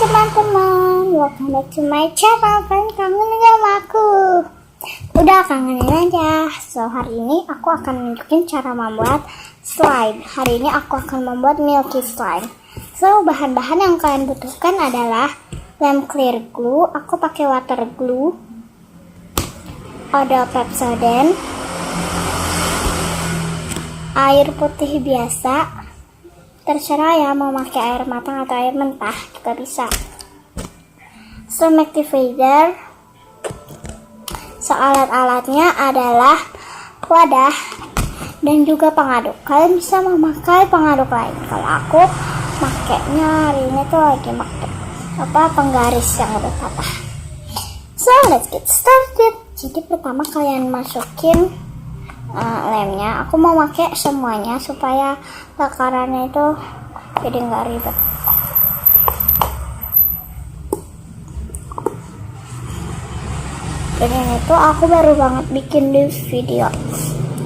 teman-teman, welcome back to my channel. Kalian kangen sama aku? Udah kangenin aja. So hari ini aku akan nunjukin cara membuat slime. Hari ini aku akan membuat milky slime. So bahan-bahan yang kalian butuhkan adalah lem clear glue. Aku pakai water glue, ada pepsodent, air putih biasa. Terserah ya mau pakai air matang atau air mentah juga bisa. Slime activator. So alat-alatnya adalah wadah dan juga pengaduk. Kalian bisa memakai pengaduk lain. Kalau aku makainya hari ini tuh lagi pakai penggaris yang udah patah. So let's get started. Jadi pertama kalian masukin lemnya. Aku mau pakai semuanya supaya takarannya itu jadi nggak ribet. Dan ini tuh aku baru banget bikin di video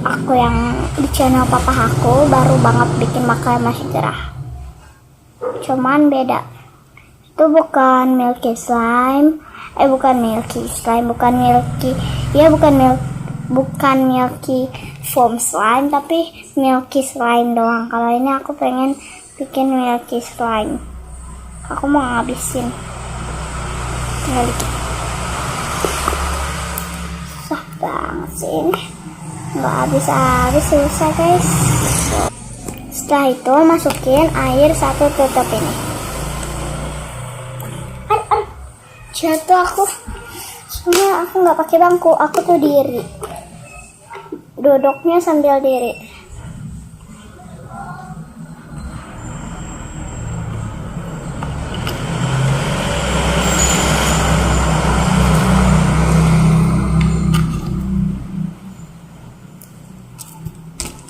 aku yang di channel papa aku, baru banget bikin makanya masih cerah. Cuman beda. Itu bukan milky slime, bukan milky slime, bukan milky foam slime, tapi milky slime doang. Kalau ini aku pengen bikin milky slime. Aku mau ngabisin. Tinggal dikit. Susah banget sih ini. Nggak habis-habis, susah guys. Setelah itu masukin air 1 tutup ini. Jatuh aku. Soalnya aku nggak pakai bangku, aku tuh diri. Duduknya sambil diri.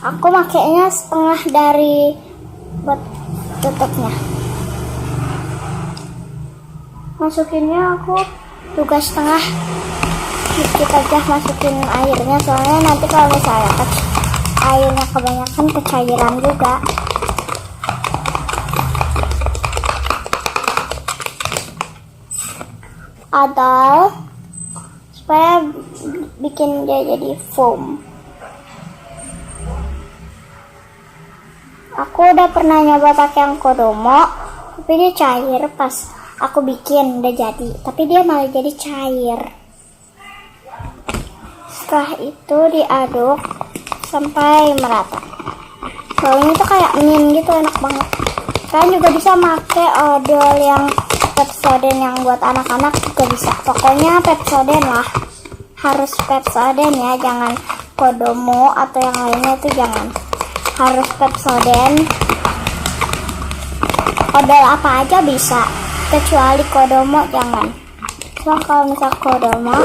Aku makainya setengah dari buat tutupnya. Masukinnya aku juga setengah. Dikit aja masukin airnya, soalnya nanti kalau misalnya airnya kebanyakan kecairan juga. Atau supaya bikin dia jadi foam. Aku udah pernah nyoba pakai yang kodomo, tapi dia cair pas aku bikin udah jadi, tapi dia malah jadi cair. Setelah itu diaduk sampai merata. Baunya tuh kayak min gitu, enak banget. Kalian juga bisa pakai odol yang pepsodent yang buat anak-anak juga bisa. Pokoknya pepsodent lah, harus pepsodent ya, jangan kodomo atau yang lainnya itu jangan. Harus pepsodent. Odol apa aja bisa, kecuali kodomo jangan. Soalnya kalau misal kodomo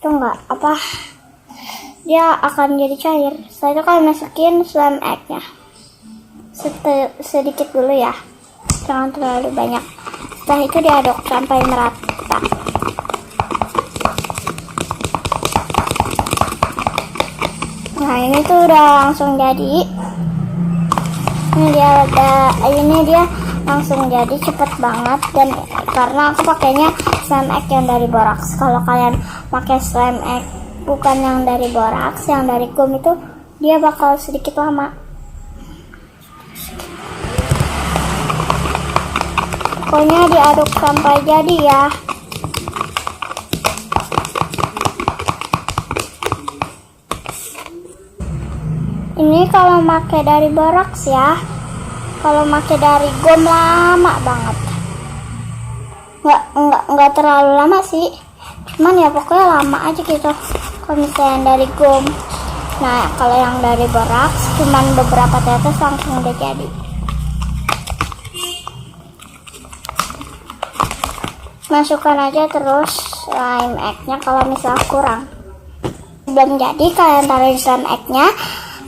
itu enggak dia akan jadi cair. Setelah itu kalian masukin slime egg-nya sedikit dulu ya, jangan terlalu banyak. Setelah itu diaduk sampai merata. Nah ini tuh udah langsung jadi. Ini dia langsung jadi cepet banget, dan karena aku pakainya slime egg yang dari boraks. Kalau kalian pakai slime egg bukan yang dari boraks, yang dari gum itu dia bakal sedikit lama. Pokoknya diaduk sampai jadi ya. Ini kalau pakai dari boraks ya. Kalau pakai dari gum lama banget. Nggak terlalu lama sih. Cuman ya pokoknya lama aja gitu. Kalau misalnya dari gum. Nah, kalau yang dari boraks cuman beberapa tetes langsung udah jadi. Masukkan aja terus slime egg-nya kalau misal kurang. Belum jadi kalian taruh slime egg-nya.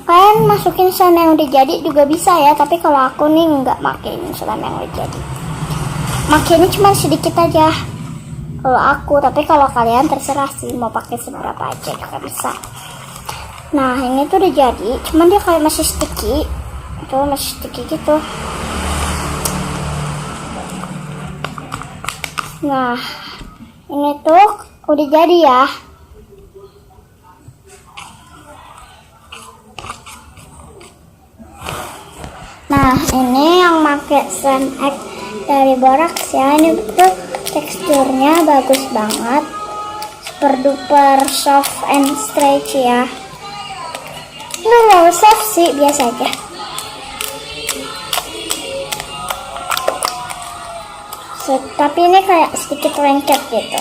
Kalian masukin slime yang udah jadi juga bisa ya, tapi kalau aku nih nggak makin slime yang udah jadi. Makinnya cuma sedikit aja kalau aku, tapi kalau kalian terserah sih mau pakai seberapa aja juga bisa. Nah ini tuh udah jadi, cuman dia kayak masih sticky, itu masih sticky gitu. Nah, ini tuh udah jadi ya. Nah, ini yang pakai sand egg dari boraks ya. Ini tuh teksturnya bagus banget, super duper soft and stretchy ya. Ini mau soft sih, biasa aja. Tapi ini kayak sedikit lengket gitu.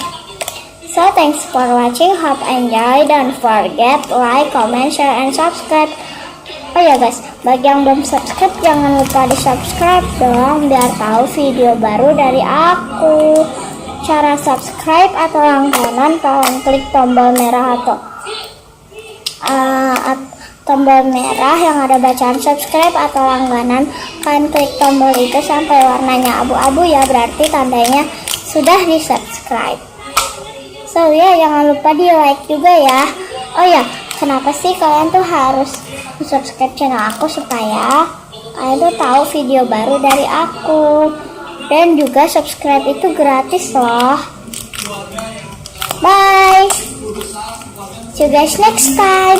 So thanks for watching, hope enjoy. Don't forget like, comment, share, and subscribe. Oh ya guys, bagi yang belum subscribe jangan lupa di subscribe dong, biar tahu video baru dari aku. Cara subscribe atau langganan, tolong klik tombol merah atau tombol merah yang ada bacaan subscribe atau langganan. Kalian klik tombol itu sampai warnanya abu-abu ya, berarti tandanya sudah di subscribe. So ya, jangan lupa di like juga ya. Oh ya, kenapa sih kalian tuh harus subscribe channel aku? Supaya kalian tuh tahu video baru dari aku. Dan juga subscribe itu gratis loh. Bye. See you guys next time.